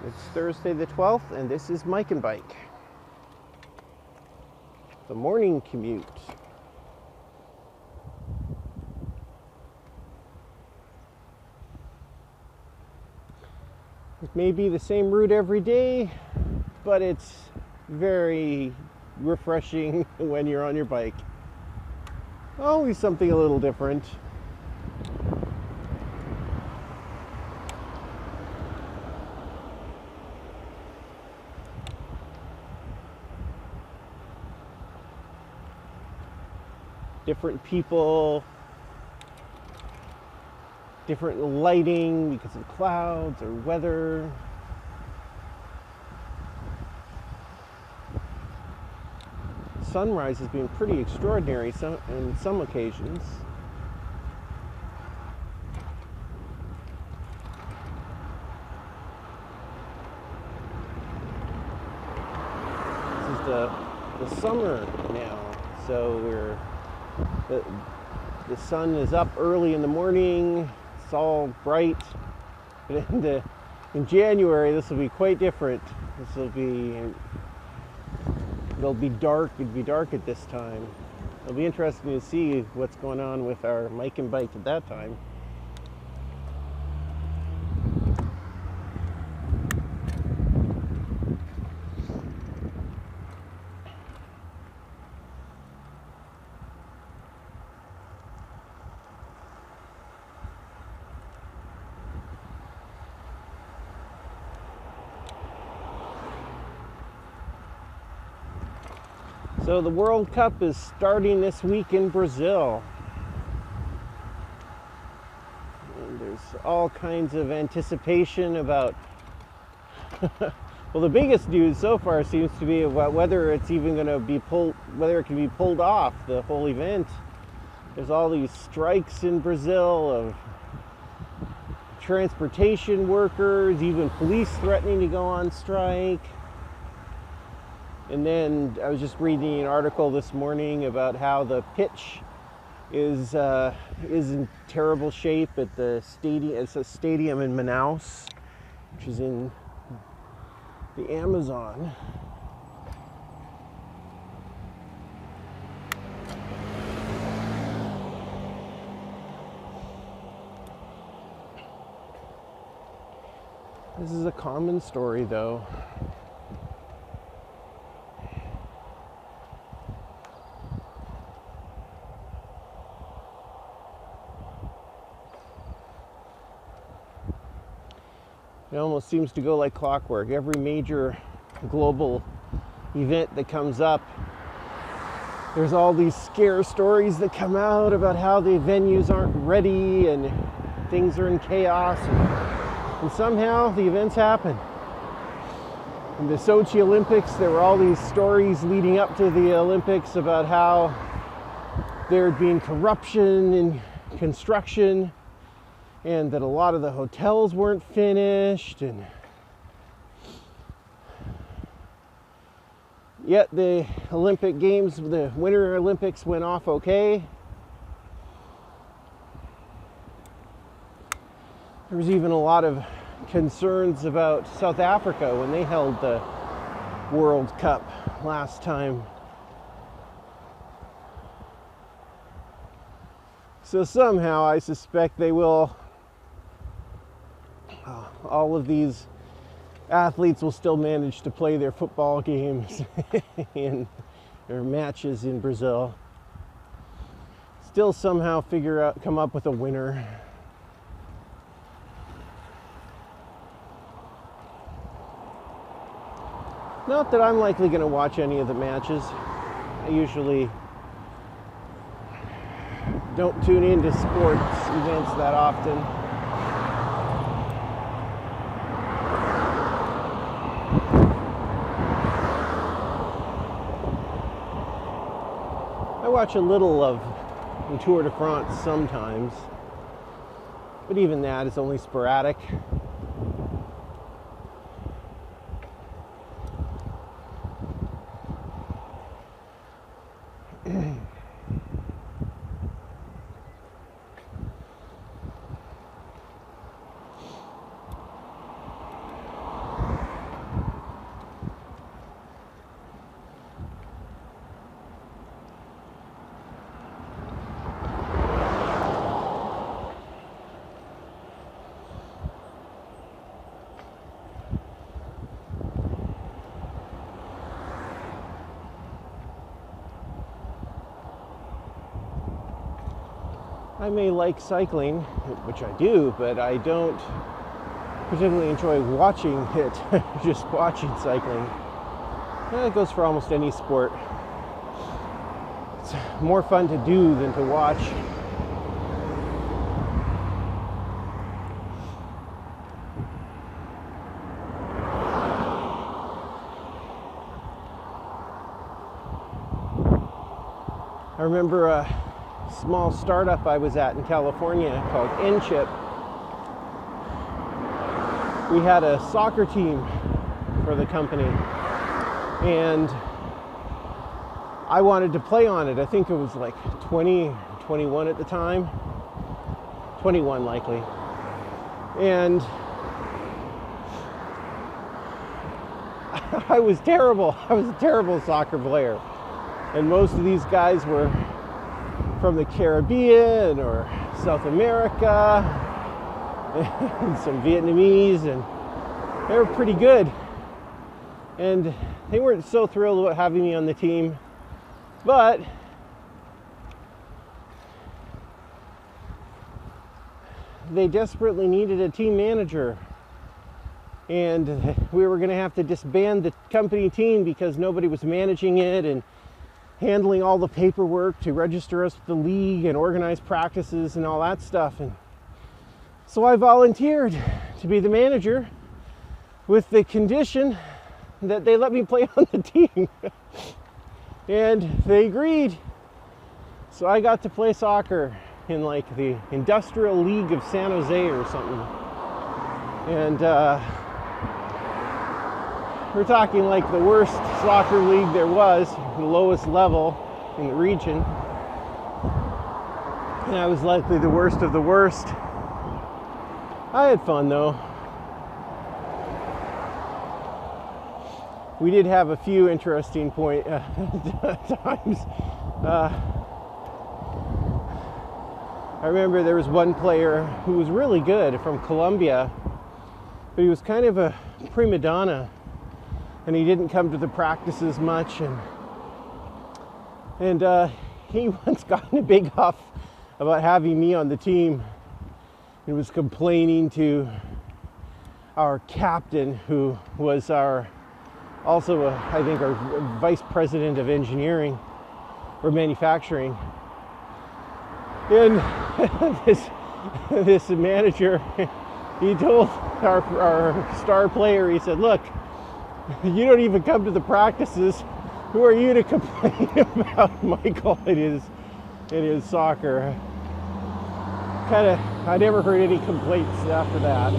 It's Thursday the 12th, and this is Mike and Bike, the morning commute. It may be the same route every day, but it's very refreshing when you're on your bike. Always something a little different. Different people, different lighting because of clouds or weather. Sunrise has been pretty extraordinary in some occasions. This is the summer now, so the sun is up early in the morning. It's all bright. But in January, this will be quite different. It'll be dark. It'll be dark at this time. It'll be interesting to see what's going on with our Mike and Bike at that time. So the World Cup is starting this week in Brazil. And there's all kinds of anticipation about well, the biggest news so far seems to be about whether it's even going to be whether it can be pulled off, the whole event. There's all these strikes in Brazil of transportation workers, even police threatening to go on strike. And then I was just reading an article this morning about how the pitch is in terrible shape at the stadium. It's a stadium in Manaus, which is in the Amazon. This is a common story, though. It almost seems to go like clockwork. Every major global event that comes up, there's all these scare stories that come out about how the venues aren't ready and things are in chaos. And somehow the events happen. In the Sochi Olympics, there were all these stories leading up to the Olympics about how there had been corruption in construction, and that a lot of the hotels weren't finished, and yet the Olympic Games, the Winter Olympics went off okay. There was even a lot of concerns about South Africa when they held the World Cup last time. So somehow I suspect they will all of these athletes will still manage to play their football games and their matches in Brazil. Still somehow come up with a winner. Not that I'm likely going to watch any of the matches. I usually don't tune into sports events that often. I watch a little of the Tour de France sometimes, but even that is only sporadic. I may like cycling, which I do, but I don't particularly enjoy watching it, just watching cycling. It goes for almost any sport. It's more fun to do than to watch. I remember a small startup I was at in California called N-Chip. We had a soccer team for the company, and I wanted to play on it. I think it was like 20, 21 at the time. 21 likely. And I was terrible. I was a terrible soccer player. And most of these guys were from the Caribbean or South America, and some Vietnamese, and they were pretty good. And they weren't so thrilled about having me on the team, but they desperately needed a team manager. And we were going to have to disband the company team because nobody was managing it and handling all the paperwork to register us with the league and organize practices and all that stuff. And so I volunteered to be the manager with the condition that they let me play on the team. And they agreed. So I got to play soccer in like the Industrial League of San Jose or something. And we're talking like the worst soccer league there was, the lowest level in the region. And I was likely the worst of the worst. I had fun though. We did have a few interesting times. I remember there was one player who was really good from Colombia, but he was kind of a prima donna, and he didn't come to the practices much, and he once got in a big huff about having me on the team. He was complaining to our captain, who was I think our vice president of engineering or manufacturing. And this manager, he told our star player, he said, "Look, you don't even come to the practices. Who are you to complain about Michael and his soccer?" I never heard any complaints after that.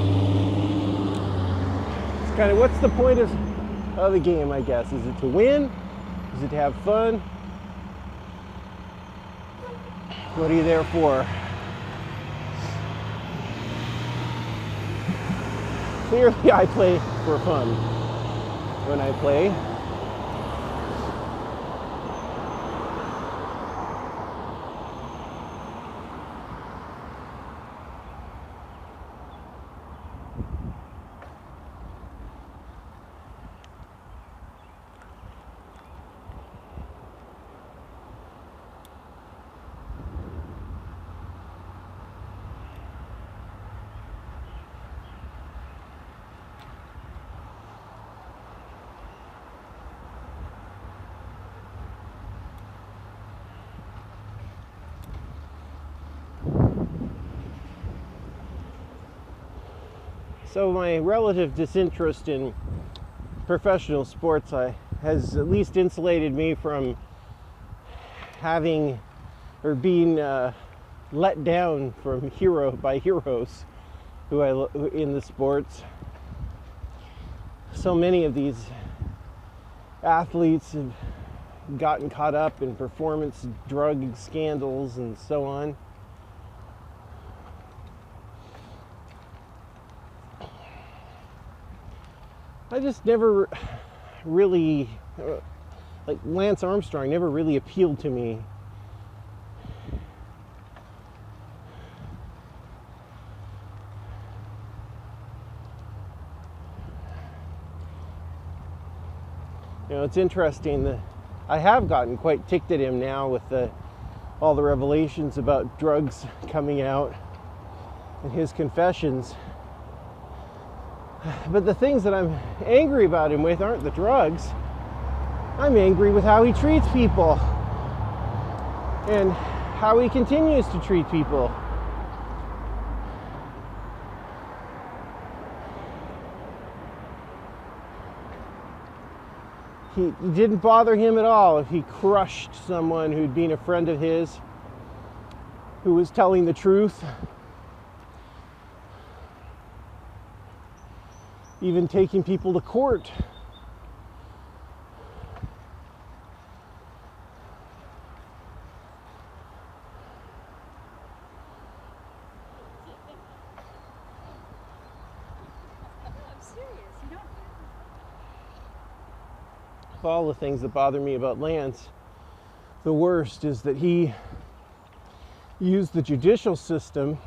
It's kind of, what's the point of the game, I guess? Is it to win? Is it to have fun? What are you there for? Clearly, I play for fun when I play. So my relative disinterest in professional sports has at least insulated me from having or being let down by heroes who in the sports. So many of these athletes have gotten caught up in performance drug scandals and so on. I just never really, like Lance Armstrong never really appealed to me. You know, it's interesting that I have gotten quite ticked at him now with all the revelations about drugs coming out and his confessions. But the things that I'm angry about him with aren't the drugs. I'm angry with how he treats people and how he continues to treat people. It didn't bother him at all if he crushed someone who'd been a friend of his, who was telling the truth. Even taking people to court. I'm serious, you don't. Of all the things that bother me about Lance, the worst is that he used the judicial system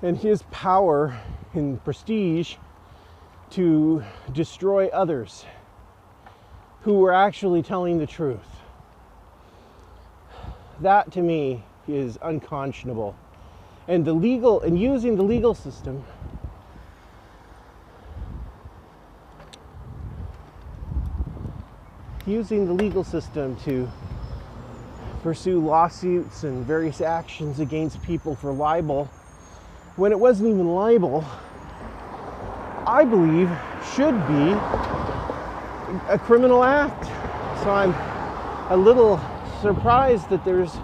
and his power and prestige to destroy others who were actually telling the truth. That to me is unconscionable. And using the legal system to pursue lawsuits and various actions against people for libel, when it wasn't even libel, I believe should be a criminal act. So I'm a little surprised that there's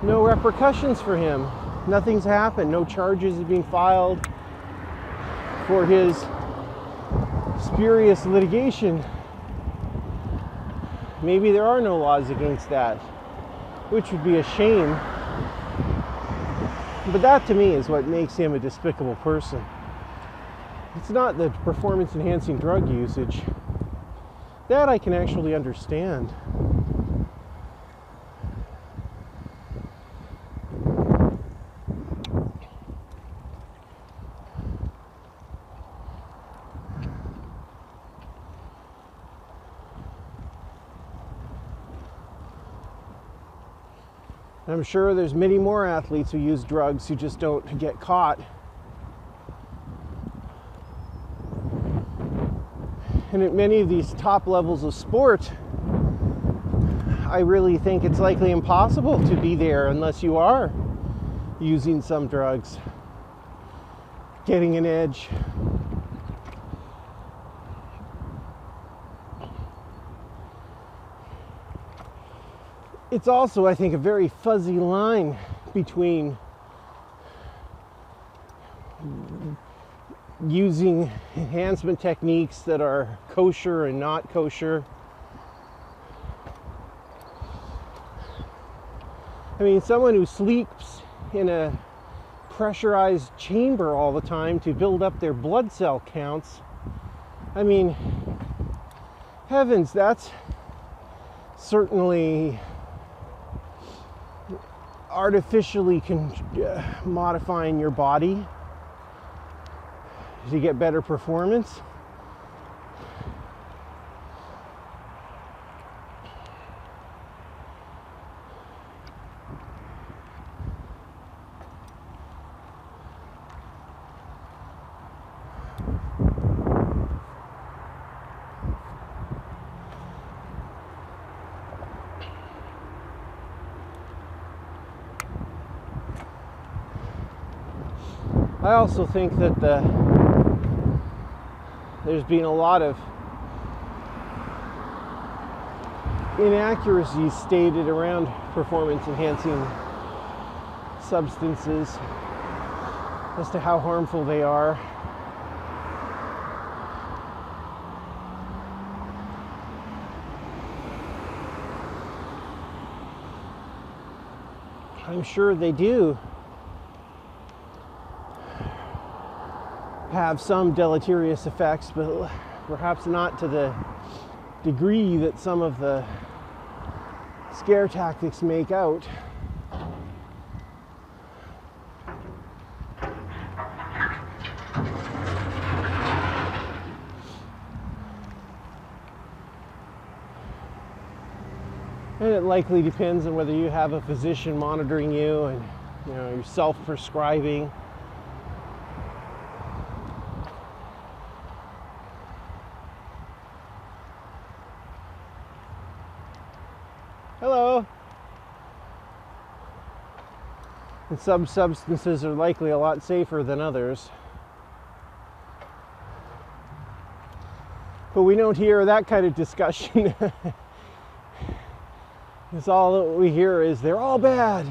no repercussions for him. Nothing's happened. No charges have been filed for his spurious litigation. Maybe there are no laws against that, which would be a shame. But that to me is what makes him a despicable person. It's not the performance-enhancing drug usage. That I can actually understand. I'm sure there's many more athletes who use drugs who just don't get caught. And at many of these top levels of sport, I really think it's likely impossible to be there unless you are using some drugs, getting an edge. It's also, I think, a very fuzzy line between using enhancement techniques that are kosher and not kosher. I mean, someone who sleeps in a pressurized chamber all the time to build up their blood cell counts, I mean, heavens, that's certainly artificially modifying your body to get better performance. I also think that there's been a lot of inaccuracies stated around performance-enhancing substances as to how harmful they are. I'm sure they do have some deleterious effects, but perhaps not to the degree that some of the scare tactics make out. And it likely depends on whether you have a physician monitoring you and you're self-prescribing. Hello. And some substances are likely a lot safer than others. But we don't hear that kind of discussion. It's all that we hear is they're all bad.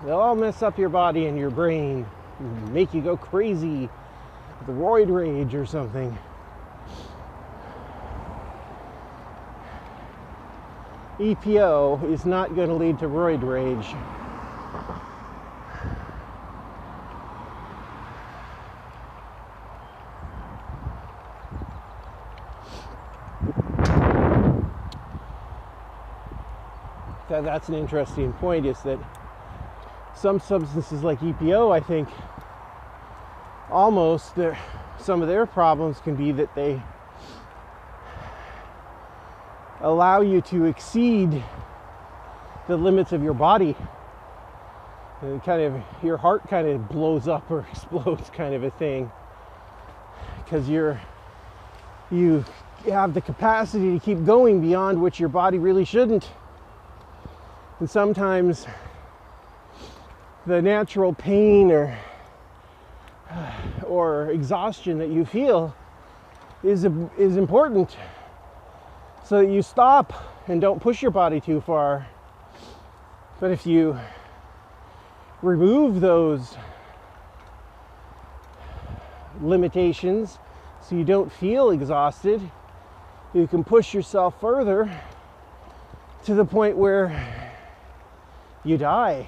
They'll all mess up your body and your brain, make you go crazy with roid rage or something. EPO is not going to lead to roid rage. That's an interesting point, is that some substances like EPO, I think, almost some of their problems can be that they allow you to exceed the limits of your body. And your heart kind of blows up or explodes, kind of a thing, because you have the capacity to keep going beyond which your body really shouldn't. And sometimes the natural pain or exhaustion that you feel is important, so that you stop and don't push your body too far. But if you remove those limitations so you don't feel exhausted, you can push yourself further to the point where you die.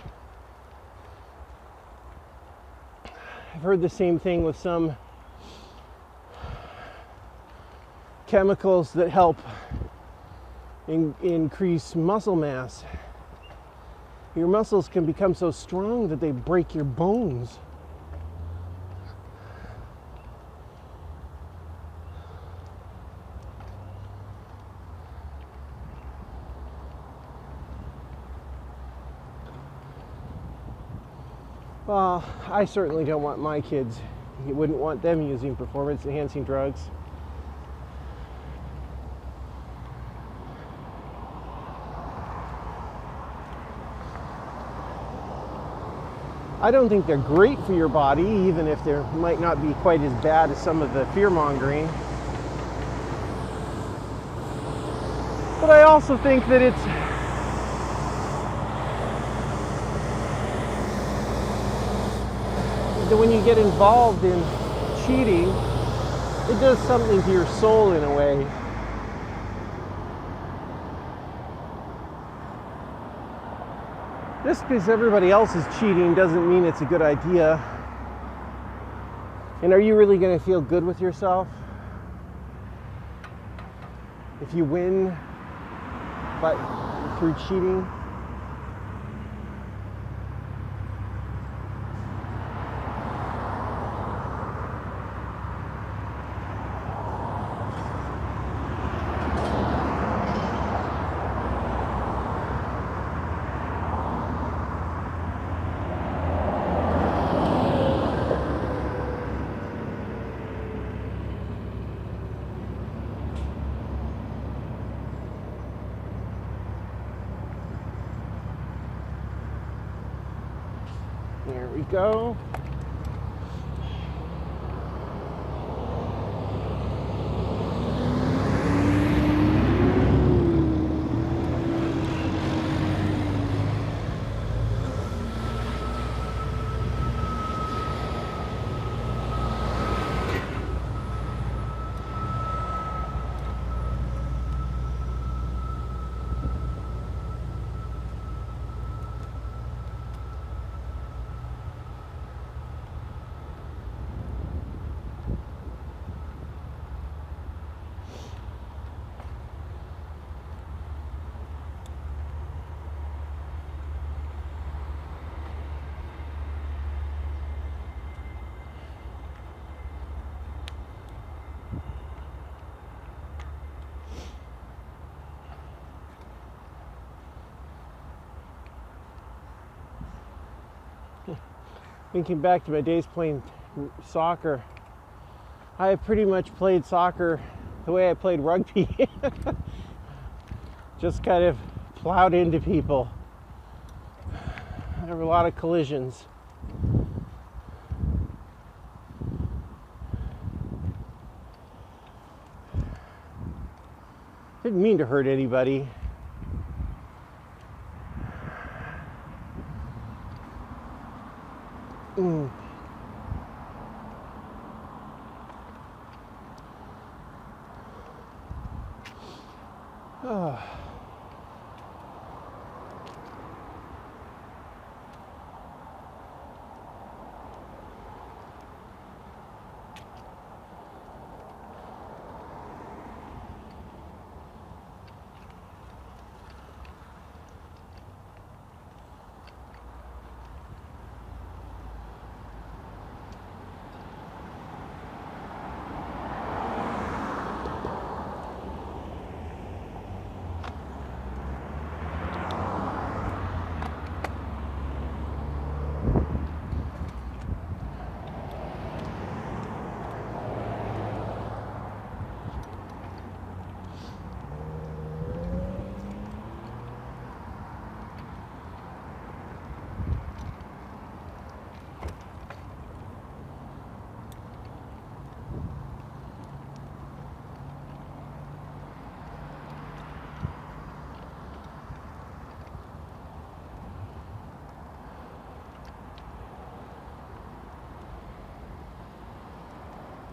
I've heard the same thing with some chemicals that help increase muscle mass. Your muscles can become so strong that they break your bones. Well, I certainly don't want my kids. You wouldn't want them using performance-enhancing drugs. I don't think they're great for your body, even if they might not be quite as bad as some of the fear-mongering. But I also think that when you get involved in cheating, it does something to your soul in a way. Just because everybody else is cheating doesn't mean it's a good idea. And are you really going to feel good with yourself if you win but through cheating? There we go. Thinking back to my days playing soccer, I have pretty much played soccer the way I played rugby. Just kind of plowed into people. There were a lot of collisions. Didn't mean to hurt anybody. Oh.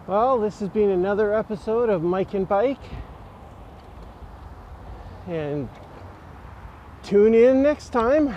Well, this has been another episode of Mike and Bike. And tune in next time.